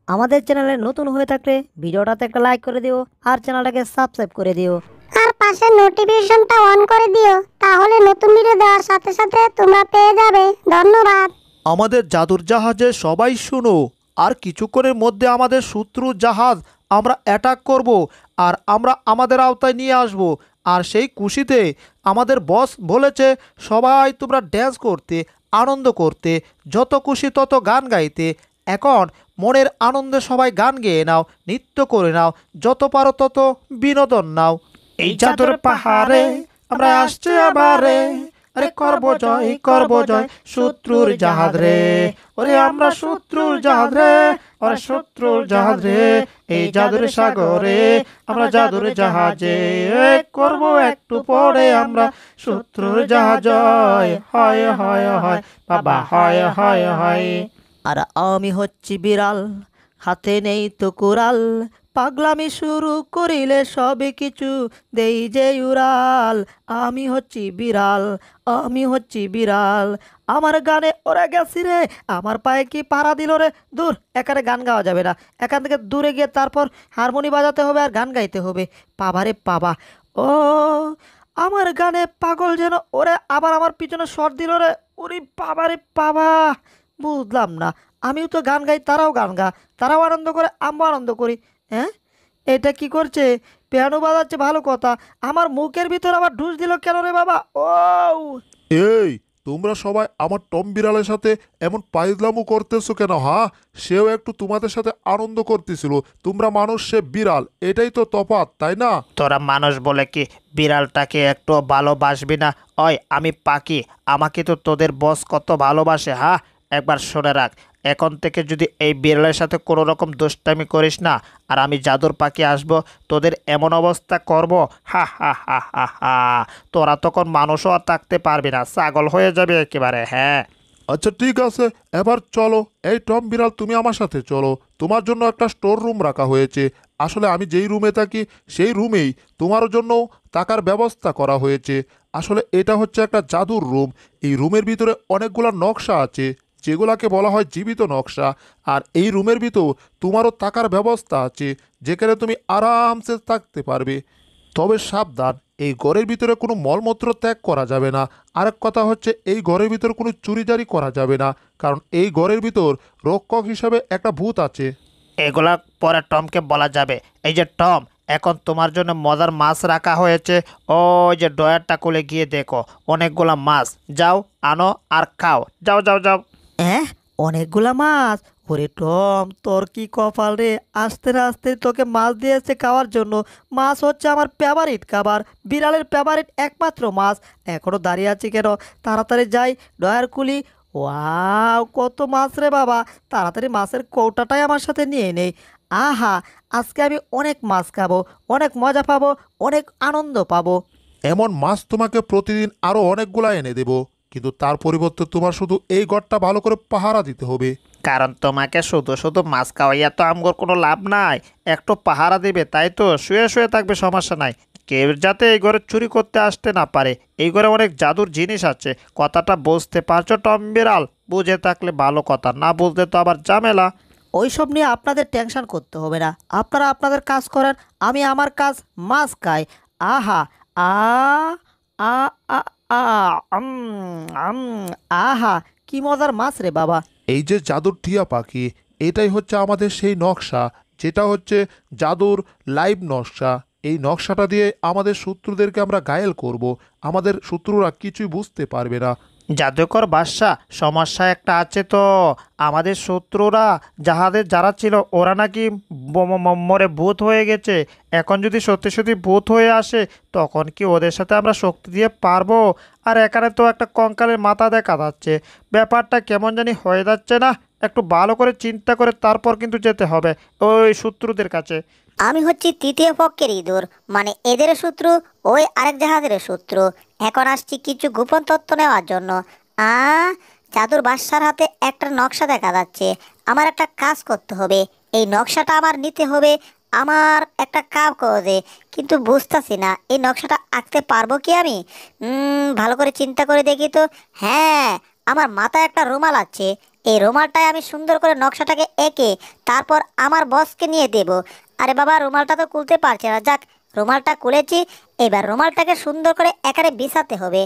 আমাদের চ্যানেলে নতুন হয়ে থাকলে ভিডিওটাতে একটা লাইক করে দিও আর চ্যানেলটাকে সাবস্ক্রাইব করে দিও। আর পাশে নোটিফিকেশনটা অন করে দিও, তাহলে নতুন ভিডিও দেওয়ার সাথে সাথে তোমরা পেয়ে যাবে। ধন্যবাদ। আমাদের জাদুর জাহাজে সবাই শুনো, আর কিছুক্ষণের মধ্যে আমাদের শত্রুর জাহাজ আমরা অ্যাটাক করব, আর আমরা আমাদের আওতায় নিয়ে আসব। আর সেই খুশিতে আমাদের বস বলেছে সবাই তোমরা ড্যান্স করতে, আনন্দ করতে, যত খুশি তত গান গাইতে। এখন মনের আনন্দে সবাই গান গেয়ে নাও, নৃত্য করে নাও, যত পারো তত বিনোদন নাও। এই জাদুর পাহাড়ে আমরা আসছে আবারে, আরে করব জয় শত্রুর জাহাজ রে, ওরে আমরা শত্রুর জাহাজ রে, ওরে শত্রুর জাহাজ রে, এই জাদুর সাগরে আমরা জাদুর জাহাজে করব একটু পরে আমরা শত্রুর জাহাজ। হয় হয় হয় বাবা, হয় হয় হয়। আর আমি হচ্ছি বিড়াল, হাতে নেই তো কুড়াল, পাগলামি শুরু করিলে সবে কিছু দেই যে উড়াল। আমি হচ্ছি বিড়াল, আমি হচ্ছি বিড়াল, আমার গানে ওরা গেছি রে, আমার পায়ে কি পাড়া দিল রে। দূর, এখানে গান গাওয়া যাবে না, এখান থেকে দূরে গিয়ে তারপর হারমোনি বাজাতে হবে আর গান গাইতে হবে। পাবা রে পাবা, ও আমার গানে পাগল যেন ওরে আবার আমার পিছনে শট দিল রে। ওরে বাবা রে বাবা, বুঝলাম না, আমিও তো গান গাই, তারাও গান গা, তারাও আনন্দ করে, আমরাও আনন্দ করি। হ্যাঁ, এটা কি করছে? পিয়ানো বাজাচ্ছে ভালো কথা, আমার মুখের ভিতর আবার ঢুস দিল কেন রে বাবা? ও এই, তোমরা সবাই আমার টম বিড়ালের সাথে এমন পাইজলামো করতেছো কেন? হ্যাঁ, সেও একটু তোমাদের সাথে আনন্দ করতেছিল। তোমরা মানুষ, সে বিড়াল, এটাই তো তফাৎ, তাই না? তোরা মানুষ বলে কি বিড়ালটাকে একটু ভালোবাসবি না? ওই আমি পাখি, আমাকে তো তোদের বস কত ভালোবাসে। হ্যাঁ, একবার শুনে রাখ, এখন থেকে যদি এই বিড়ালের সাথে কোনো রকম দুষ্টামি করিস না, আর আমি জাদুর পাখি আসবো, তোদের এমন অবস্থা করব, হা হা হা হা হা, তোরা তখন মানুষও আর থাকতে পারবি না, ছাগল হয়ে যাবে একেবারে। হ্যাঁ, আচ্ছা ঠিক আছে, এবার চলো। এই টম বিড়াল, তুমি আমার সাথে চলো। তোমার জন্য একটা স্টোর রুম রাখা হয়েছে। আসলে আমি যেই রুমে থাকি সেই রুমেই তোমার জন্য থাকার ব্যবস্থা করা হয়েছে। আসলে এটা হচ্ছে একটা জাদুর রুম। এই রুমের ভিতরে অনেকগুলা নকশা আছে, যেগুলাকে বলা হয় জীবিত নকশা। আর এই রুমের ভিতর তোমারও থাকার ব্যবস্থা আছে, যেখানে তুমি আরামসে থাকতে পারবে। তবে সাবধান, এই ঘরের ভিতরে কোনো মলমূত্র ত্যাগ করা যাবে না। আরেক কথা হচ্ছে, এই ঘরের ভিতর কোনো চুরিদারি করা যাবে না, কারণ এই ঘরের ভিতর রক্ষক হিসাবে একটা ভূত আছে। এগুলা পরে টমকে বলা যাবে। এই যে টম, এখন তোমার জন্য মজার মাছ রাখা হয়েছে। ওই যে ডয়ারটা খুলে গিয়ে দেখো, অনেকগুলা মাছ। যাও আনো আর খাও, যাও যাও যাও। হ্যাঁ, অনেকগুলা মাছ? ওরে টম, তোর কি কপাল রে, আস্তে না আস্তে তোকে মাছ দিয়েছে খাওয়ার জন্য। মাছ হচ্ছে আমার ফেভারিট খাবার, বিড়ালের ফেভারিট একমাত্র মাছ। এখনো দাঁড়িয়ে আছি কেন? তাড়াতাড়ি যাই, ডয়ার খুলি। ওয়াও, কত মাছ রে বাবা! তাড়াতাড়ি মাছের কৌটাটাই আমার সাথে নিয়ে নেই। আহা, আজকে আমি অনেক মাছ খাবো, অনেক মজা পাবো, অনেক আনন্দ পাবো। এমন মাছ তোমাকে প্রতিদিন আরও অনেকগুলা এনে দেব, কিন্তু তার পরিবর্তে তোমার শুধু এই ঘরটা ভালো করে পাহারা দিতে হবে। কারণ তোমাকে শুধু শুধু মাছ খাওয়াইয়া তো আমগোর কোনো লাভ নাই। একটু পাহারা দিবে, তাই তো শুয়ে শুয়ে থাকবে, সমস্যা নাই। কেউ যাতে এই ঘরে চুরি করতে আসতে না পারে। এই ঘরে অনেক জাদুর জিনিস আছে, কথাটা বুঝতে পারছো টম বিড়াল? বুঝে থাকলে ভালো কথা, না বুঝলে তো আবার ঝামেলা। ওইসব নিয়ে আপনাদের টেনশন করতে হবে না, আপনারা আপনাদের কাজ করেন, আমি আমার কাজ। মাছ খাই। আহা, আ আ আ আ আম, আম, আহা, কি মজার মাছ রে বাবা! এই যে জাদুর টিয়া পাখি, এটাই হচ্ছে আমাদের সেই নকশা, যেটা হচ্ছে জাদুর লাইভ নকশা। এই নকশাটা দিয়ে আমাদের শত্রুদেরকে আমরা ঘায়েল করব। আমাদের শত্রুরা কিছুই বুঝতে পারবে না। জাদুকর বাদশা, সমস্যা একটা আছে তো। আমাদের শত্রুরা যাহাদের যারা ছিল, ওরা নাকি মরে ভূত হয়ে গেছে। এখন যদি সত্যি সত্যি ভূত হয়ে আসে, তখন কি ওদের সাথে আমরা শক্তি দিয়ে পারবো? আর এখানে তো একটা কঙ্কালের মাথা দেখা যাচ্ছে, ব্যাপারটা কেমন জানি হয়ে যাচ্ছে না? একটু ভালো করে চিন্তা করে তারপর কিন্তু যেতে হবে ওই শত্রুদের কাছে। আমি হচ্ছি তৃতীয় পক্ষের ইঁদুর, মানে এদের শত্রু, ওই আরেক জাহাজের শত্রু। এখন আসছি কিছু গোপন তথ্য নেওয়ার জন্য। আ জাদুর বাদশার হাতে একটা নকশা দেখা যাচ্ছে। আমার একটা কাজ করতে হবে, এই নকশাটা আমার নিতে হবে আমার একটা কাগজে। কিন্তু বুঝতেছি না এই নকশাটা আঁকতে পারবো কি আমি। ভালো করে চিন্তা করে দেখি তো। হ্যাঁ, আমার মাথায় একটা রুমাল আছে, এই রুমালটায় আমি সুন্দর করে নকশাটাকে এঁকে তারপর আমার বসকে নিয়ে দেব। আরে বাবা, রুমালটা তো খুলতে পারছে না। যাক, রুমালটা খুলেছি। এবার রুমালটাকে সুন্দর করে একারে বিছাতে হবে।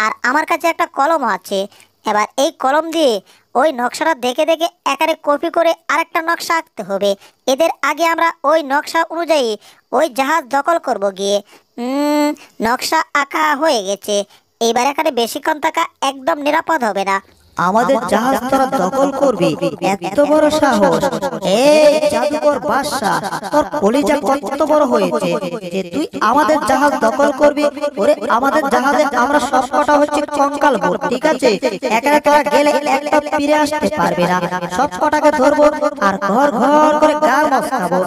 আর আমার কাছে একটা কলমও আছে। এবার এই কলম দিয়ে ওই নকশাটা দেখে দেখে একারে কপি করে আরেকটা নকশা আঁকতে হবে। এদের আগে আমরা ওই নকশা অনুযায়ী ওই জাহাজ দখল করব গিয়ে। নকশা আঁকা হয়ে গেছে। এইবার এখানে বেশিক্ষণ থাকা একদম নিরাপদ হবে না। আমাদের জাহাজ তোরা দখল করবি, এত বড় সাহস! এই জাদুকর বাদশা, তোর কলিজা কত বড় হয়েছে যে তুই আমাদের জাহাজ দখল করবি? ওরে, আমাদের জাহাজে আমরা সবকটা হচ্ছে কঙ্কাল ভূত, ঠিক আছে? এখানে তোরা গেলে একটা ফিরে আসতে পারবে না। সবকটাকে ধরবো আর ঘর ঘর করে গা মস্কাবো।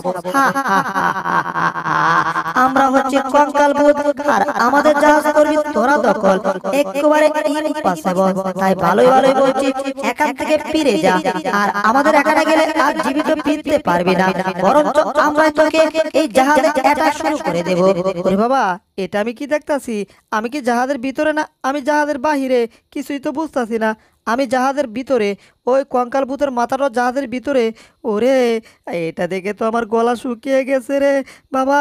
আমরা হচ্ছে কঙ্কাল ভূত আর আমাদের জাহাজ করবি তোরা দখল। একেবারে ইম্পসিবল। তাই ভালোই ভালোই বলছি, এখান থেকে ফিরে যা। আর আমাদের এখানে গেলে আর জীবিত ফিরতে পারবি না, বরঞ্চ আমরা তোকে এই জাহাজে অ্যাটাক শুরু করে দেব। ওরে বাবা, এটা আমি কি দেখতাছি? আমি কি জাহাজের ভিতরে না আমি জাহাজের বাহিরে? কিছুই তো বুঝতাছি না। আমি জাহাজের ভিতরে, ওই কঙ্কাল ভূতের মাথাটা জাহাজের ভিতরে। ওরে, এটা দেখে তো আমার গলা শুকিয়ে গেছে রে বাবা!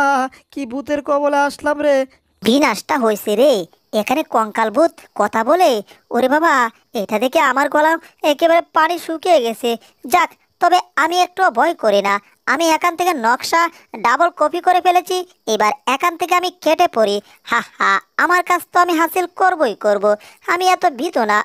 কি ভূতের কবলে আসলাম রে! বিনাশটা হয়েছে রে। এখানে কঙ্কাল ভূত কথা বলে। ওরে বাবা, এটা দেখে আমার গলা একেবারে পানি শুকিয়ে গেছে। যাক, তবে আমি একটু ভয় করি না। আমি এখান থেকে নকশা ডাবল কপি করে ফেলেছি। এবার এখান থেকে আমি কেটে পড়ি। হা হা, আমার কাজ তো আমি হাসিল করবই করব। আমি এত ভীত না।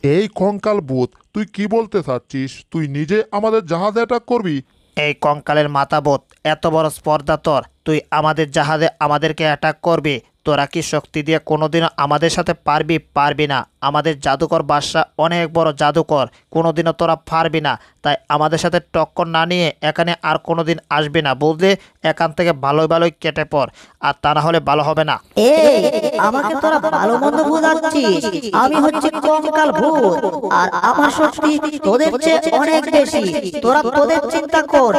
এই কঙ্কাল ভূত, তুই কি বলতে চাচ্ছিস? তুই নিজে আমাদের জাহাজে অ্যাটাক করবি? এই কঙ্কালের মাথা বোধ, এত বড় স্পর্ধা তোর! তুই আমাদের জাহাজে আমাদেরকে অ্যাটাক করবি? তোরা কি শক্তি দিয়ে কোনোদিনও আমাদের সাথে পারবি না। আমাদের জাদুকর বাদশা অনেক বড় জাদুকর, কোনোদিনও তোরা পারবি না। তাই আমাদের সাথে টক্কর না নিয়ে এখানে আর কোনোদিন আসবি না, বুঝলে? এখান থেকে ভালোই ভালোই কেটে পড়, আর তা না হলে ভালো হবে না। এই, আমাকে তোরা ভালো মন্দ বুঝাচ্ছিস? আমি হচ্ছে কঙ্কাল ভূত আর আমার শক্তি তোদের চেয়ে অনেক বেশি। তোরা তোদের চিন্তা কর।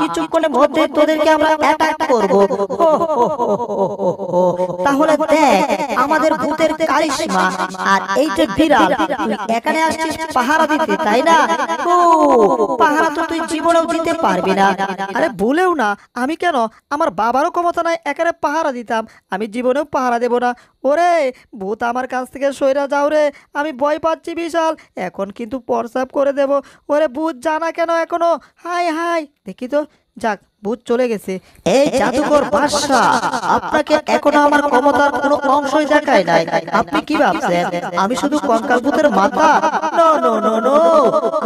কিছুক্ষণের মধ্যে তোদেরকে আমরা অ্যাটাক করব। তাহলে দেখ আমাদের ভূতের কারিশমা। আর এই যে বিড়াল, তুই এখানে আসছিস পাহারা দিতে, তাই না? ও, পাহারা তো তুই জীবনেও দিতে পারবি না। আরে ভুলেও না, আমি কেন? আমার বাবারও ক্ষমতা নাই এখানে পাহারা দিতাম। আমি জীবনেও পাহারা দেব না। ওরে ভূত, আমার কাছ থেকে সইরা যাও রে, আমি ভয় পাচ্ছি বিশাল। এখন কিন্তু প্রস্রাব করে দেব। ওরে ভূত, জানা কেন এখনো? হাই হাই, দেখি তো। যাক, ভূত চলে গেছে। এই জাদুকর বাদশা, আপনাকে এখনো আমার ক্ষমতার কোনো অংশই দেখায় নাই। আপনি কি ভাবছেন আমি শুধু কঙ্কাল ভূতের মাথা? নো নো নো নো,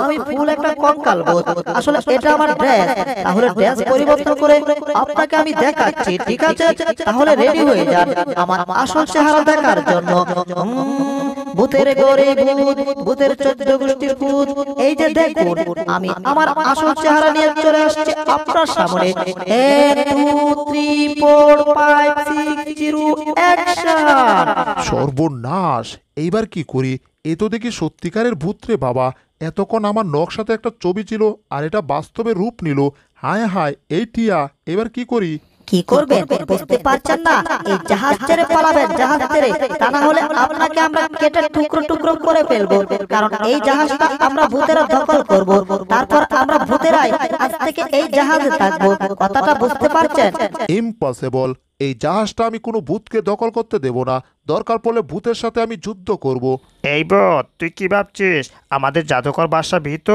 আমি ফুল একটা কঙ্কাল ভূত। আসলে এটা আমার ড্রেস। তাহলে ড্রেস পরিবর্তন করে আপনাকে আমি দেখাচ্ছি, ঠিক আছে? তাহলে রেডি হয়ে যান আমার আসল চেহারা দেখার জন্য। ভূতের ঘরে ভূত, ভূতের 14 গোষ্ঠীর ভূত, এই যে দেখুন, আমি আমার আসল চেহারা নিয়ে চলে আসছি আপনার সামনে। 1 2 3 4 5 6 0 অ্যাকশন! সর্বনাশ! এইবার কি করি? এ তো দেখি সত্যিকারের ভূত রে বাবা। এতক্ষণ আমার নকশাতে একটা ছবি ছিল, আর এটা বাস্তবে রূপ নিল। হায় হায়, এই টিয়া, এবার কি করি? কি করবেন বুঝতে পারছেন না? এই জাহাজ ছেড়ে পালাবেন, জাহাজ ছেড়ে। তা না হলে আপনাকে আমরা কেটে টুকরো টুকরো করে ফেলবো। কারণ এই জাহাজটা আমরা ভূতেরা দখল করব। তারপর আমরা ভূতেরাই আজ থেকে এই জাহাজে থাকবো। কথাটা বুঝতে পারছেন? ইম্পসিবল! এই জাহাজটা আমি কোনো ভূতকে দখল করতে দেব না। দরকার পড়লে ভূতের সাথে আমি যুদ্ধ করব। এই বোধ, তুই কি ভাবছিস আমাদের জাদুকর বাদশা ভীত?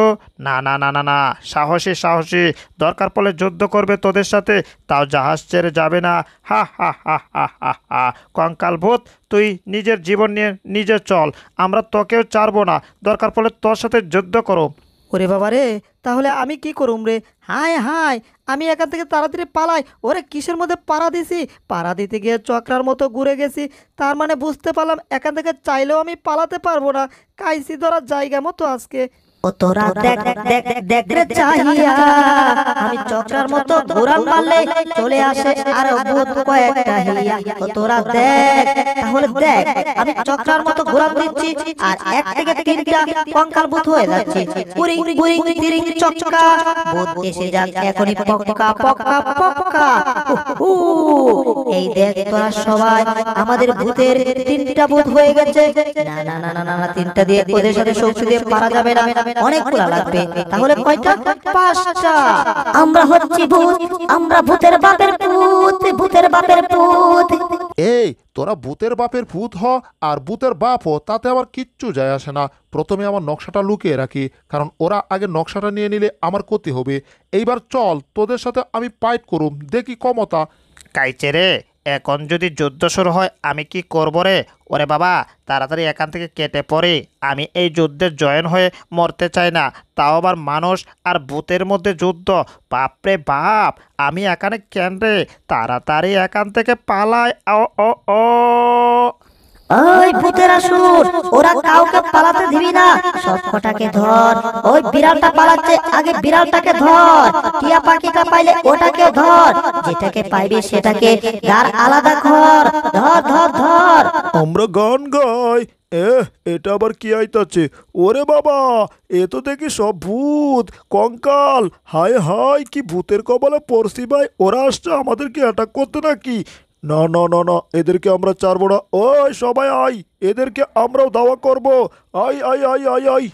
না না না না না, সাহসী সাহসী। দরকার পড়লে যুদ্ধ করবে তোদের সাথে, তাও জাহাজ ছেড়ে যাবে না। হা হা হা হা হা হা। কঙ্কাল ভূত, তুই নিজের জীবন নিয়ে নিজে চল, আমরা তোকেও ছাড়বো না। দরকার পড়লে তোর সাথে যুদ্ধ করো। ওরে বাবা রে, তাহলে আমি কি করুম রে? হাই হাই, আমি এখান থেকে তাড়াতাড়ি পালাই। ওরে কিসের মধ্যে পাড়া দিছি? পাড়া দিতে গিয়ে চক্রার মতো ঘুরে গেছি। তার মানে বুঝতে পারলাম এখান থেকে চাইলেও আমি পালাতে পারবো না। কাইছি ধরার জায়গা মতো আজকে। ও তোরা দেখ দেখ দেখ রে চাহিয়া, আমি চক্রার মতো ঘোরাল মারলে চলে আসে আর ভূত কয়েকটা হিয়া। ও তোরা দেখ, তাহলে দেখ আমি চক্রার মতো ঘোরাল দিচ্ছি আর এক থেকে তিনটা কঙ্কাল ভূত হয়ে যাচ্ছে। পুরিং পুরিং তিরিং চক্কা, ভূত এসে যাক এখনই পক্কা পক্কা পক্কা। উহু, এই দেখ তোরা সবাই, আমাদের ভূতের তিনটা ভূত হয়ে গেছে। না না না না না, তিনটা দিয়ে ওদের সাথে শক্তি দিয়ে পারা যাবে না, অনেকগুলা লাগবে। তাহলে কয়টা? 5টা। আমরা হচ্ছি ভূত, আমরা ভূতের বাপের ভূত, ভূতের বাপের ভূত। এই তোরা ভূতের বাপের ভূত হ আর ভূতের বাপ হ, তাতে আবার কিচ্ছু যায় আসে না। প্রথমে আমার নকশাটা লুকিয়ে রাখি, কারণ ওরা আগে নকশাটা নিয়ে নিলে আমার ক্ষতি হবে। এইবার চল, তোদের সাথে আমি ফাইট করুম, দেখি ক্ষমতা। কাইচে রে, এখন যদি যুদ্ধ শুরু হয় আমি কি করব রে? ওরে বাবা, তাড়াতাড়ি এখান থেকে কেটে পড়ি। আমি এই যুদ্ধে জয়েন হয়ে মরতে চাই না, তাও আবার মানুষ আর ভূতের মধ্যে যুদ্ধ। বাপরে বাপ, আমি এখানে কেন রে? তাড়াতাড়ি এখান থেকে পালাই। ও ও ও ওই ভূতের আসুর, ওরা কাউকে পালাতে দিবি না, সবকটাকে ধর। ওই বিড়ালটা পালাচ্ছে, আগে বিড়ালটাকে ধর। টিয়া পাখিটা পাইলে ওটাকে ধর, যেটাকে পাইবি সেটাকে দাঁড় আলাদা কর। ধর ধর ধর। আমরা গান গাই। এটা আবার কি আইতাছে? ওরে বাবা, এ তো দেখি সব ভূত কঙ্কাল। হায় হায়, কি ভূতের কবলে পড়ছি ভাই। ওরা আসছে আমাদেরকে অ্যাটাক করতে নাকি? না না না না, এদেরকে আমরা ছাড়বো না। ওই সবাই আই, এদেরকে আমরাও দাওয়া করব। আই আই আই আই আই।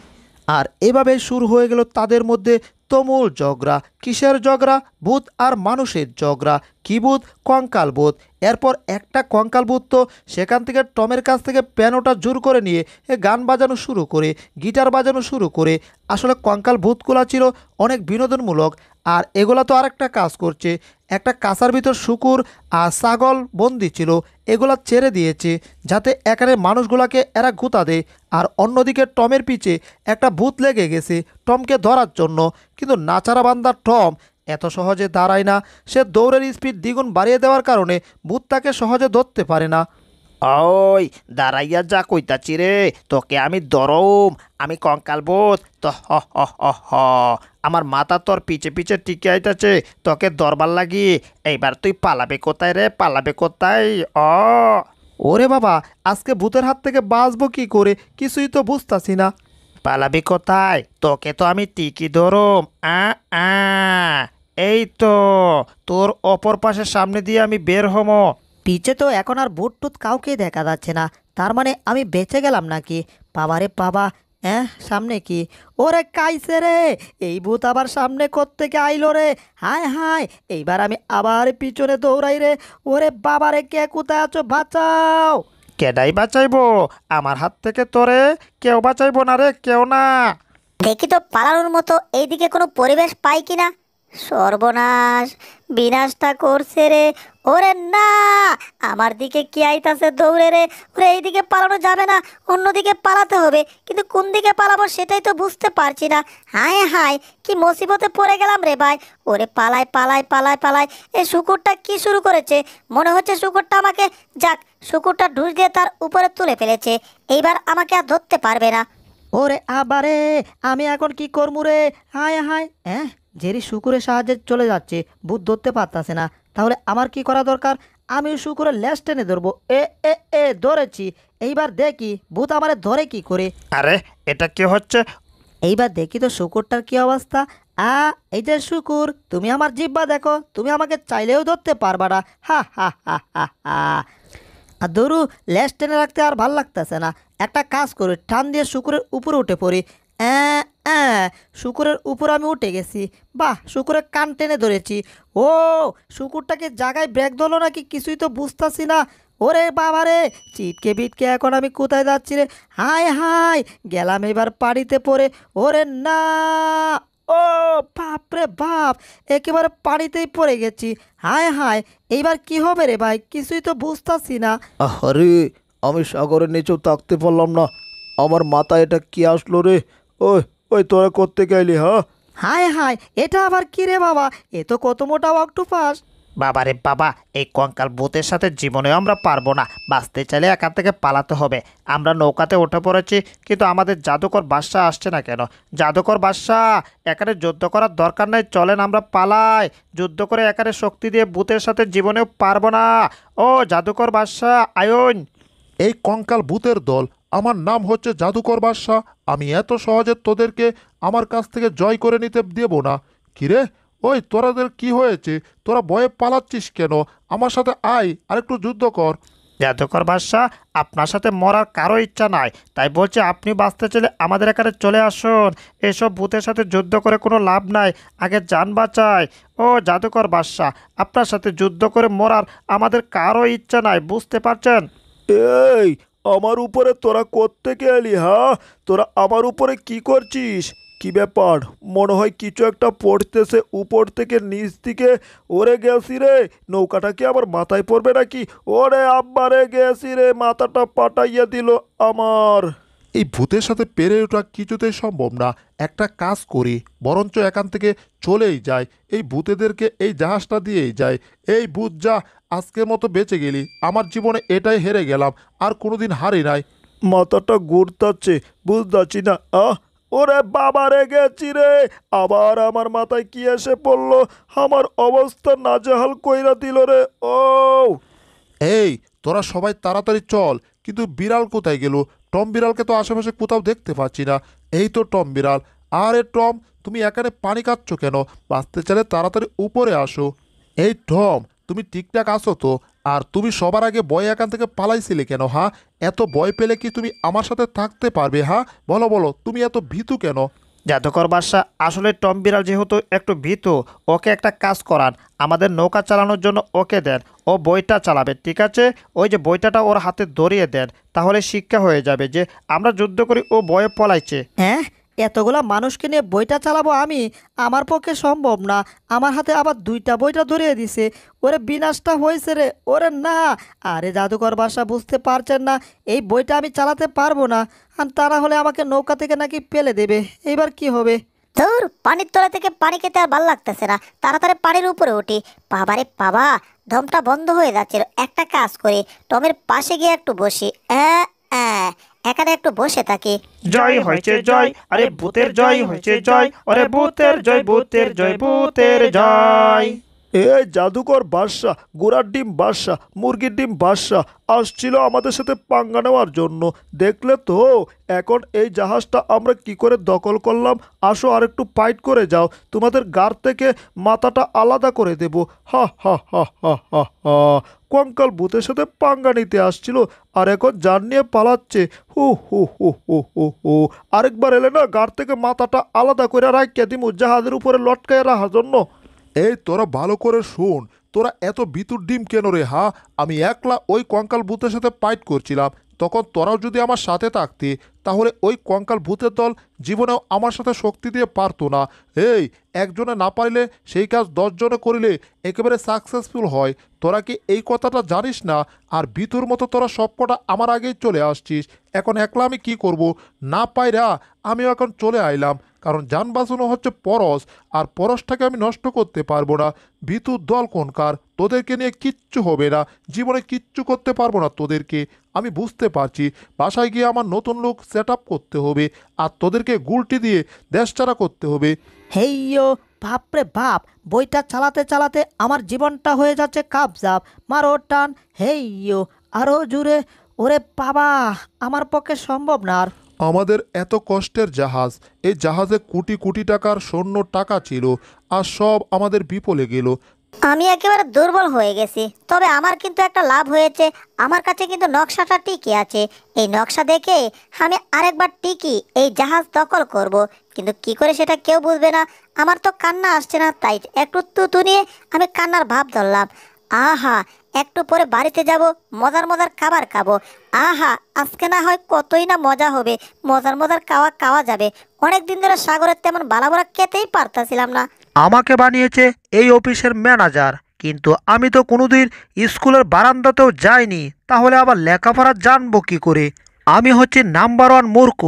আর এভাবে শুরু হয়ে গেল তাদের মধ্যে তুমুল ঝগড়া। কিসের ঝগড়া? ভূত আর মানুষের ঝগড়া। কি ভূত? কঙ্কাল ভূত। এরপর একটা কঙ্কাল ভূত তো সেখান থেকে টমের কাছ থেকে পিয়ানোটা জোর করে নিয়ে গান বাজানো শুরু করে, গিটার বাজানো শুরু করে। আসলে কঙ্কাল ভূতগুলা ছিল অনেক বিনোদনমূলক, আর এগুলা তো আরেকটা কাজ করছে। একটা কাঁচার ভিতর শুকুর আর ছাগল বন্দি ছিল, এগুলা ছেড়ে দিয়েছে যাতে এখানে মানুষগুলাকে এরা গুঁতা দেয়। আর অন্যদিকে টমের পিছে একটা ভূত লেগে গেছে টমকে ধরার জন্য, কিন্তু নাচারা বান্দার টম এত সহজে দাঁড়ায় না। সে দৌড়ের স্পিড দ্বিগুণ বাড়িয়ে দেওয়ার কারণে ভূত তাকে সহজে ধরতে পারে না। ওই দাঁড়াইয়া যা কইতাছি রে, তোকে আমি দরম। আমি কঙ্কাল ভূত তো হ হ হ হ। আমার মাথা তোর পিছে পিছে টিকে আইতাছে তোকে দরবার লাগি। এইবার তুই পালাবে কোথায় রে? পালাবে কোথায়? ওরে বাবা, আজকে ভূতের হাত থেকে বাঁচবো কি করে, কিছুই তো বুঝতাছি না। পালাবি কোথায়? তোকে তো আমি টিকি ধরম। আ আ এই তো, তোর অপর পাশের সামনে দিয়ে আমি বের হমো। পিছে তো এখন আর ভূত টুত কাউকে দেখা যাচ্ছে না, তার মানে আমি বেঁচে গেলাম নাকি? বাবারে বাবা, সামনে কি? ওরে কাইছে রে, এই ভূত আবার সামনে কোত্থেকে আইলো রে? হায় হায়, এইবার আমি আবার পিছনে দৌড়াই রে। ওরে বাবারে, কে কোথায় আছো? বাঁচাও। কেডাই বাঁচাইবো আমার হাত থেকে? তোরে কেউ বাঁচাইবো না রে, কেউ না। দেখি তো পালানোর মতো এইদিকে কোনো পরিবেশ পাই কিনা। সর্বনাশ, বিনাশটা করছে রে। ওরে না, আমার দিকে কি আইতাছে দৌড়ে রে। ওরে এইদিকে পালানো যাবে না, অন্যদিকে পালাতে হবে, কিন্তু কোন দিকে পালাবো সেটাই তো বুঝতে পারছি না। হায় হায়, কি মুসিবতে পড়ে গেলাম রে ভাই। ওরে পালাই পালাই পালাই পালাই। এই শুকুরটা কি শুরু করেছে? মনে হচ্ছে শুকুরটা আমাকে, যাক, শুকুরটা ঢুস দিয়ে তার উপরে তুলে ফেলেছে। এইবার আমাকে আর ধরতে পারবে না। ওরে আবারে, আমি এখন কি করবো রে? হায় হায়, জেরি শুকুরের সাহায্যে চলে যাচ্ছে, ভূত ধরতে পারতাছে না। তাহলে আমার কি করা দরকার? আমি শুকুরের লেজ টেনে ধরবো। এ এ এ ধরেছি। এইবার দেখি ভূত আমারে ধরে কি করে। আরে, এটা কি হচ্ছে? এইবার দেখি তো শুকুরটার কি অবস্থা। এই যে শুকুর, তুমি আমার জিহ্বা দেখো, তুমি আমাকে চাইলেও ধরতে পারবা না। হা হা হা হা হা। আর ধরু, লেজ টেনে রাখতে আর ভাল লাগতেছে না। একটা কাজ করি, টান দিয়ে শুকুরের উপরে উঠে পড়ি। শুকুরের উপর আমি উঠে গেছি। বাহ, শুকুরের কান টেনে ধরেছি। ও, শুকুরটাকে জায়গায় ব্রেক ধরলো নাকি কিছুই তো বুঝতাছি না। ওরে বাবারে, চিটকে বিটকে এখন আমি কোথায় যাচ্ছি রে? হায় হায়, গেলাম এবার পানিতে পড়ে। ওরে না, ও বাপরে বাপ, একেবারে পানিতেই পড়ে গেছি। হায় হায়, এইবার কি হবে রে ভাই? কিছুই তো বুঝতাছি না। আরে, আমি সাগরের নিচেও থাকতে পারলাম না। আমার মাথায় এটা কি আসলো রে? ওই ওই, তোরা করতে গেলি? হ্যাঁ, হায় হায়, এটা আবার কি রে বাবা? এ তো কত মোটা অক্টোপাস। বাবারে বাবা, এই কঙ্কাল ভূতের সাথে জীবনেও আমরা পারবো না। বাঁচতে চাইলে এখান থেকে পালাতে হবে। আমরা নৌকাতে উঠে পড়েছি, কিন্তু আমাদের জাদুকর বাদশা আসছে না কেন? জাদুকর বাদশা, এখানে যুদ্ধ করার দরকার নেই, চলেন আমরা পালাই। যুদ্ধ করে এখানে শক্তি দিয়ে ভূতের সাথে জীবনেও পারবো না। ও জাদুকর বাদশা, আয়ন। এই কঙ্কাল ভূতের দল, আমার নাম হচ্ছে জাদুকর বাদশা। আমি এত সহজে তোদেরকে আমার কাছ থেকে জয় করে নিতে দেব না। কিরে, ওই তোরাদের কি হয়েছে? তোরা ভয়ে পালাচ্ছিস কেন? আমার সাথে আয়, আরেকটু যুদ্ধ কর। জাদুকর বাদশা, আপনার সাথে মরার কারো ইচ্ছা নাই, তাই বলছে আপনি বাঁচতে চাইলে আমাদের এখানে চলে আসুন। এসব ভূতের সাথে যুদ্ধ করে কোনো লাভ নাই, আগে যান বাঁচায়। ও জাদুকর বাদশা, আপনার সাথে যুদ্ধ করে মরার আমাদের কারো ইচ্ছা নাই, বুঝতে পারছেন? এই, আমার উপরে তোরা কোত্থেকে এলি? হ্যাঁ, তোরা আমার উপরে কি করছিস? কি ব্যাপার? মনে হয় কিছু একটা পড়তেছে উপর থেকে নিচ দিকে। ওরে গেছি রে, নৌকাটা কি আমার মাথায় পড়বে নাকি? ওরে আব্বারে গেছি রে, মাথাটা পাঠাইয়া দিল আমার। এই ভূতের সাথে পেরে ওঠা কিছুতেই সম্ভব না। একটা কাজ করি, বরঞ্চ এখান থেকে চলেই যায়। এই ভূতেদেরকে এই জাহাজটা দিয়েই যায়। এই ভূত যা, আজকের মতো বেঁচে গেলি। আমার জীবনে এটাই হেরে গেলাম, আর কোনোদিন হারি নাই। মাথাটা ঘুরতাচ্ছে, বুঝতেছি না। ওরে বাবা রে, গেছি রে, আবার আমার মাথায় কি এসে পড়লো? আমার অবস্থা নাজেহাল কইরা দিল রে। ও এই, তোরা সবাই তাড়াতাড়ি চল। কিন্তু বিড়াল কোথায় গেল? টম বিড়ালকে তো আশেপাশে কোথাও দেখতে পাচ্ছি না। এই তো টম বিড়াল। আরে টম, তুমি এখানে পানি কাটছো কেন? বাঁচতে চাইলে তাড়াতাড়ি উপরে আসো। এই টম, তুমি ঠিকঠাক আসো তো? আর তুমি সবার আগে ভয় এখান থেকে পালাইছিলে কেন? হ্যাঁ, এত ভয় পেলে কি তুমি আমার সাথে থাকতে পারবে? হ্যাঁ, বলো বলো, তুমি এত ভীতু কেন? জাদুকর বাদশা, আসলে টম বিড়াল যেহেতু একটু ভীতু, ওকে একটা কাজ করান, আমাদের নৌকা চালানোর জন্য ওকে দেন। ও বইটা চালাবে, ঠিক আছে? ওই যে বইটাটা ওর হাতে ধরিয়ে দেন, তাহলে শিক্ষা হয়ে যাবে যে আমরা যুদ্ধ করি, ও ভয়ে পলাইছে। হ্যাঁ, এতগুলা মানুষকে নিয়ে বইটা চালাবো আমি? আমার পক্ষে সম্ভব না। আমার হাতে আবার দুইটা বইটা ধরিয়ে দিছে। ওরে বিনাশটা হয়েছে রে। ওরে না, আরে জাদুকর বাদশা, বুঝতে পারছেন না, এই বইটা আমি চালাতে পারবো না। আর তা না হলে আমাকে নৌকা থেকে নাকি ফেলে দেবে। এইবার কি হবে? ধুর, পানির তলা থেকে পানি খেতে আর ভাল লাগতেছে না, তাড়াতাড়ি পানির উপরে উঠি। বাবারে বাবা, দমটা বন্ধ হয়ে যাচ্ছে। একটা কাজ করি, টমের পাশে গিয়ে একটু বসি। এখানে একটু বসে থাকি। জয় হয়েছে জয়, আরে ভূতের জয় হয়েছে জয়, আরে ভূতের জয়, ভূতের জয়, ভূতের জয়। এই জাদুকর বাদশা, গোড়ার ডিম বাদশা, মুরগির ডিম বাদশা আসছিল আমাদের সাথে পাঙ্গা নেওয়ার জন্য। দেখলে তো এখন এই জাহাজটা আমরা কি করে দখল করলাম। আসো, আর একটু ফাইট করে যাও, তোমাদের গাড় থেকে মাথাটা আলাদা করে দেব। হা হা হা হা হা হা। কঙ্কাল ভূতের সাথে পাঙ্গা নিতে আসছিল, আর এখন জান নিয়ে পালাচ্ছে। হু হু হু হু হু হু। আরেকবার এলে না, গাড় থেকে মাথাটা আলাদা করে রাখিয়া দিমু জাহাজের উপরে লটকায় রাখার জন্য। এই তোরা ভালো করে শোন, তোরা এত বিতুর ডিম কেন রে? হ্যাঁ, আমি একলা ওই কঙ্কাল ভূতের সাথে ফাইট করছিলাম, তখন তোরাও যদি আমার সাথে থাকতি, তাহলে ওই কঙ্কাল ভূতের দল জীবনেও আমার সাথে শক্তি দিয়ে পারতো না। এই, একজনে না পারলে সেই কাজ 10 জনে করিলে একেবারে সাকসেসফুল হয়। তোরা কি এই কথাটা জানিস না? আর বিতুর মতো তোরা সবকটা আমার আগেই চলে আসছিস। এখন একলা আমি কি করব? না পাইরা আমিও এখন চলে আইলাম, কারণ যান বাঁচানো হচ্ছে পরশ, আর পরশটাকে আমি নষ্ট করতে পারবো না। বিতুর দল কোনকার, তোদেরকে নিয়ে কিচ্ছু হবে না, জীবনে কিচ্ছু করতে পারবো না তোদেরকে। আমি বুঝতে পারছি, বাসায় গিয়ে আমার নতুন লোক সেট আপ করতে হবে, আর তোদেরকে গুলটি দিয়ে দেশচারা করতে হবে। হেইয়ো, বাপরে বাপ, বইটা চালাতে চালাতে আমার জীবনটা হয়ে যাচ্ছে কাবজাব। মারো টান, হেইয়ো, আরো জুড়ে। ওরে বাবা, আমার পক্ষে সম্ভব না আর। আমাদের এত কষ্টের জাহাজ, এই জাহাজে কোটি কোটি টাকার সৈন্য টাকা ছিল, আর সব আমাদের বিপলে গেল। আমি একেবারে দুর্বল হয়ে গেছি, তবে আমার কিন্তু একটা লাভ হয়েছে। আমার কাছে কিন্তু নকশাটা টিকে আছে। এই নকশা দেখে আমি আরেকবার টিকি এই জাহাজ দখল করব। কিন্তু কি করে সেটা কেউ বুঝবে না। আমার তো কান্না আসছে না, তাই একটু তুতু নিয়ে আমি কান্নার ভাব ধরলাম। আহা, একটু পরে বাড়িতে যাব, মজার মজার খাবার খাবো। আহা, আজকে না হয় কতই না মজা হবে, মজার মজার খাওয়া খাওয়া যাবে। অনেকদিন ধরে সাগরের তেমন বালা বড়া খেতেই পারতাছিলাম না। আমাকে বানিয়েছে এই অফিসের ম্যানেজার, কিন্তু আমি তো কোনোদিন স্কুলের বারান্দাতেও যাইনি, তাহলে আবার লেখাপড়া জানবো কি করে? আমি হচ্ছি নাম্বার 1 মূর্খ,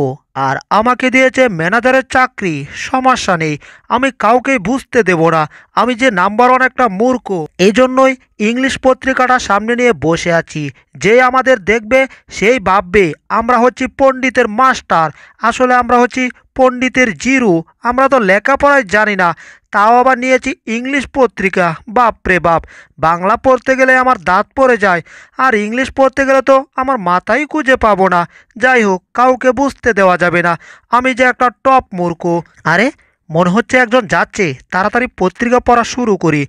আর আমাকে দিয়েছে ম্যানেজারের চাকরি। সমস্যা নেই, আমি কাউকেই বুঝতে দেব না আমি যে নাম্বার 1 একটা মূর্খ। এই জন্যই ইংলিশ পত্রিকাটা সামনে নিয়ে বসে আছি। যে আমাদের দেখবে সেই ভাববে আমরা হচ্ছি পণ্ডিতের মাস্টার, আসলে আমরা হচ্ছি পণ্ডিতের জিরু। আমরা তো লেখাপড়াই জানি না, তাও আবার নিয়েছি ইংলিশ পত্রিকা। বাপ রে বাপ, বাংলা পড়তে গেলে আমার দাঁত পড়ে যায়, আর ইংলিশ পড়তে গেলে তো আমার মাথাই খুঁজে পাবো না। যাই হোক, কাউকে বুঝতে দেওয়া যাবে না আমি যে একটা টপ মূর্খ। আরে মনে হচ্ছে একজন যাচ্ছে, তাড়াতাড়ি পত্রিকা পড়া শুরু করি।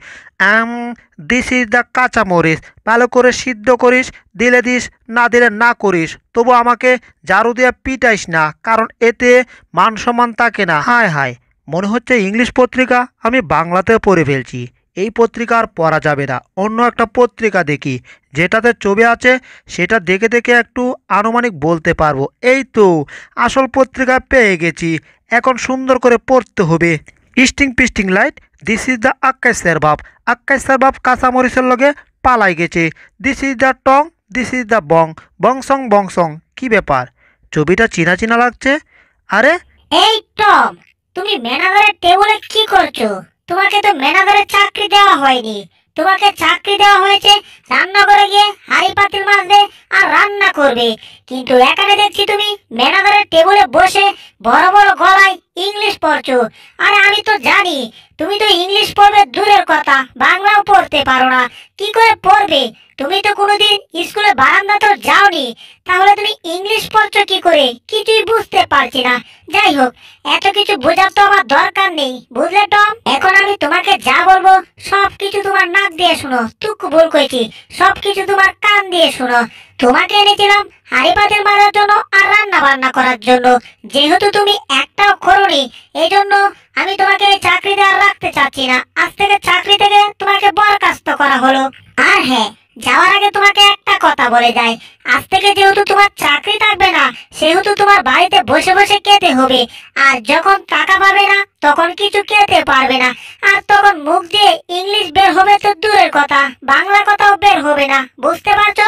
দিস ইজ দ্য কাঁচামরিচ, ভালো করে সিদ্ধ করিস, দিলে দিস, না দিলে না করিস, তবু আমাকে ঝাড়ু দিয়ে পিটাইস না, কারণ এতে মান সম্মান থাকে না। হায় হায়, মনে হচ্ছে ইংলিশ পত্রিকা আমি বাংলাতে পড়ে ফেলছি। এই পত্রিকা আর পড়া যাবে না, অন্য একটা পত্রিকা দেখি যেটাতে ছবি আছে, সেটা দেখে দেখে একটু আনুমানিক বলতে পারবো। এই তো আসল পত্রিকা পেয়ে গেছি, এখন সুন্দর করে পড়তে হবে। স্টিং পিস্টিং লাইট, দিস ইজ দ্য আক্কাইসের বাপ, আক্কাইসের বাপ কাঁচামরিচের লগে পালাই গেছে। দিস ইজ দ্য টং, দিস ইজ দ্য বং, বংসং বংসং। কি ব্যাপার, ছবিটা চিনা চিনা লাগছে। আরে এই টম, তুমি ম্যানেজারের টেবিলে কি করছো? তোমাকে তো ম্যানেজারের চাকরি দেওয়া হয়নি, তোমাকে চাকরি দেওয়া হয়েছে রান্নাঘরে গিয়ে হাঁড়ি পাতিল মাজবে আর রান্না করবে। কিন্তু এখানে দেখছি তুমি ম্যানেজারের টেবিলে বসে বড় বড় গলায় ইংলিশ পড়ছো। আরে আমি তো জানি তুমি তো ইংলিশ পড়বে দূরের কথা, বাংলাও পড়তে পারো না। কি করে পড়বে? তুমি তো কোনোদিন স্কুলে বারান্দাতেও যাওনি, তাহলে তুমি ইংলিশ পড়ছো কি করে? কিছুই বুঝতে পারছি না। যাই হোক, এত কিছু বোঝার তো আমার দরকার নেই, বুঝলে টম? এখন আমি তোমাকে যা বলবো সবকিছু তোমার নাক দিয়ে শোনো। তুকু ভুল কইছি, সবকিছু তোমার কান দিয়ে শোনো। তোমাকে এনেছিলাম হাঁড়ি পাতিল মারার জন্য আর রান্না বান্না করার জন্য। যেহেতু তুমি একটাও করোনি, এই জন্য আমি তোমাকে এই চাকরিতে আর রাখতে চাচ্ছি না। আজ থেকে চাকরি থেকে তোমাকে বরখাস্ত করা হলো। আর হ্যাঁ, যাওয়ার আগে তোমাকে একটা কথা বলে যাই, আজ থেকে যেহেতু তোমার চাকরি থাকবে না, সেহেতু তোমার বাড়িতে বসে বসে খেতে হবে। আর যখন টাকা পাবে না, তখন কিছু খেতে পারবে না। আর তখন মুখ দিয়ে ইংলিশ বের হবে তো দূরের কথা, বাংলা কথাও বের হবে না। বুঝতে পারছো?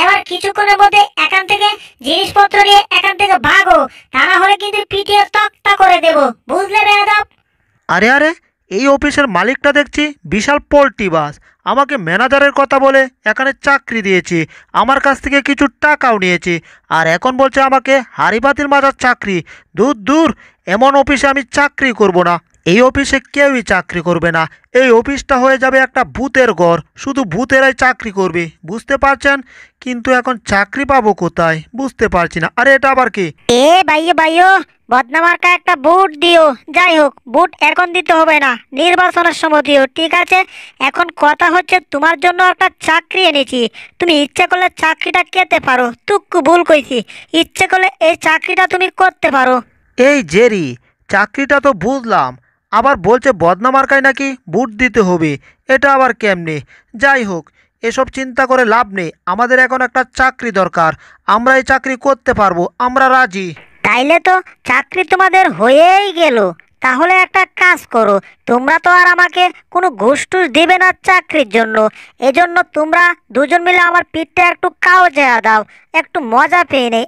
এবার কিছুক্ষণের মধ্যে এখান থেকে জিনিসপত্র নিয়ে এখান থেকে ভাগো, তা না হলে কিন্তু পিটিয়ে তক্তা করে দেবো। বুঝলে বেয়াদব? আরে আরে, এই অফিসের মালিকটা দেখছি বিশাল পোল্ট্রি বাস। আমাকে ম্যানেজারের কথা বলে এখানে চাকরি দিয়েছে, আমার কাছ থেকে কিছু টাকাও নিয়েছে, আর এখন বলছে আমাকে হাঁড়ি পাতিল মাজার চাকরি। দূর দূর, এমন অফিসে আমি চাকরি করব না। এই অফিসে কেউই চাকরি করবে না, এই অফিসটা হয়ে যাবে একটা ভূতের ঘর, শুধু ভূতেরাই চাকরি করবে। বুঝতে পারছেন? কিন্তু এখন চাকরি পাবো কোথায় বুঝতে পারছি না। আরে এটা আবার কি? এ ভাইও ভাইও, বদনামার্কা একটা বুট দিও। যাই হোক, বুট এখন দিতে হবে না, নির্বাচনের সময় দিও, ঠিক আছে? এখন কথা হচ্ছে তোমার জন্য একটা চাকরি এনেছি, তুমি ইচ্ছে করলে চাকরিটা খেতে পারো। তুকু ভুল কইছি, ইচ্ছে করলে এই চাকরিটা তুমি করতে পারো। এই জেরি, চাকরিটা তো বুঝলাম, আবার বলছে বদনামার্কায় নাকি বুট দিতে হবে, এটা আবার কেমনে? যাই হোক, এসব চিন্তা করে লাভ নেই, আমাদের এখন একটা চাকরি দরকার, আমরা এই চাকরি করতে পারবো, আমরা রাজি। তাইলে তো চাকরি তোমাদের হয়েই গেল। তাহলে একটা কাজ করো, তোমরা তো আর আমাকে কোনো ঘুষ টুস দিবে না চাকরির জন্য, এজন্য তোমরা দুজন মিলে আমার পিঠটা একটু কাউজেয়া দাও, একটু মজা পেয়ে নেই।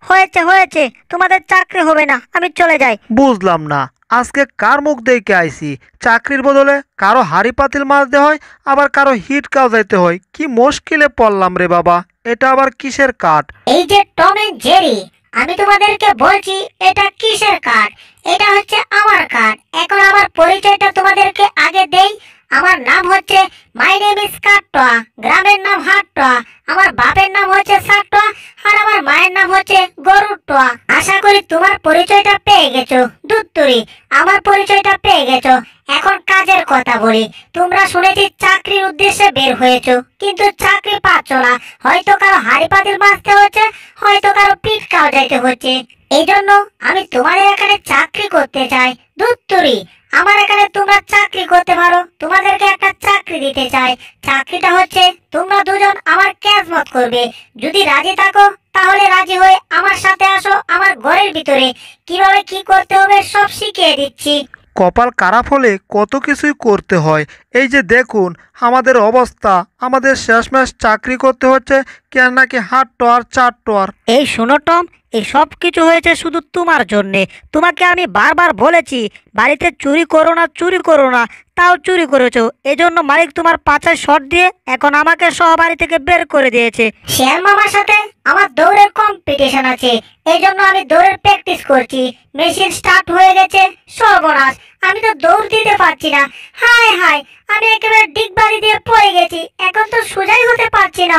হয়েছে হয়েছে, তোমাদের চাকরি হবে না, আমি চলে যাই। বুঝলাম না, আজকে কার মুখ দেখে আইছি? চাকরির বদলে কারো হাঁড়ি পাতিল মারতে হয়, আবার কারো হিট কাউ যাইতে হয়। কি মুশকিলে পড়লাম রে বাবা, এটা আবার কিসের কাঠ? এই যে টম এন্ড জেরি, আমি তোমাদেরকে বলছি এটা কিসের কার্ড? এটা হচ্ছে আমার কার্ড। এখন আমার পরিচয়টা তোমাদেরকে আগে দেই। আমার নাম হচ্ছে মাই নেম ইজ কাটটোয়া, গ্রামের নাম হাটটোয়া, আমার বাপের নাম হচ্ছে সাটটোয়া, আর আমার মায়ের নাম হচ্ছে গরুটোয়া। আশা করি তোমার পরিচয়টা পেয়ে গেছো। দুত্তুরি, আমার পরিচয়টা পেয়ে গেছো। এখন কাজের কথা বলি। তোমরা শুনেছি চাকরির উদ্দেশ্যে বের হয়েছো, কিন্তু চাকরি পাচ্ছ না। হয়তো কারো হাঁড়ি পাতিল বাঁচতে হচ্ছে, হয়তো কারো পিঠ খাওয়া যাইতে হচ্ছে। এই জন্য আমি তোমাদের এখানে চাকরি করতে চাই। দুত্তুরি, আমার এখানে তোমরা চাকরি করতে পারো, তোমাদেরকে একটা চাকরি দিতে চাই। চাকরিটা হচ্ছে তোমরা দুজন আমার খেজমত করবে। যদি রাজি থাকো তাহলে রাজি হয়ে আমার সাথে আসো আমার ঘরের ভিতরে। কিভাবে কি করতে হবে সব শিখিয়ে দিচ্ছি। কপাল খারাপ হলে কত কিছুই করতে হয়। এই যে দেখুন আমাদের অবস্থা, আমাদের শেষমেশ চাকরি করতে হচ্ছে কেন নাকি হাট টোয়ার চার টোয়ার। এই শোনো টম, এই সব কিছু হয়েছে শুধু তোমার জন্যে। তোমাকে আমি বারবার বলেছি বাড়িতে চুরি করো না, চুরি করো না, তাও চুরি করেছো। এজন্য মালিক তোমার পাছায় শট দিয়ে এখন আমাকে সহ বাড়ি থেকে বের করে দিয়েছে। শিয়াল মামার সাথে আমার দৌড়ের কম্পিটিশন আছে, এই জন্য আমি দৌড়ের প্র্যাকটিস করছি। মেশিন স্টার্ট হয়ে গেছে, সর্বনাশ, আমি তো দৌড় দিতে পারছি না। হায় হায়, আমি একেবারে ডিগবাড়ি দিয়ে পড়ে গেছি, এখন তো সোজাই হতে পারছি না।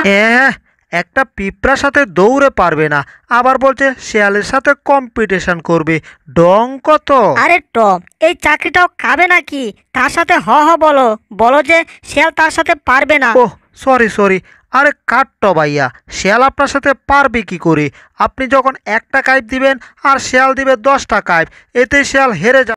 একটা পিঁপড়ার সাথে দৌড়ে পারবে না, আবার বলছে শেয়ালের সাথে কম্পিটিশন করবে। ডং কত! আরে টম, এই চাকরিটাও খাবে নাকি? তার সাথে হ হ বলো, বলো যে শিয়াল তার সাথে পারবে না। ওহ সরি, আরে কাট্ট ভাইয়া, শেয়াল আপনার সাথে পারবে কি করে? আপনি যখন একটা কাইপ দিবেন আর শেয়াল দিবে 10টা কাইপ, এতে শেয়াল হেরে যাবে।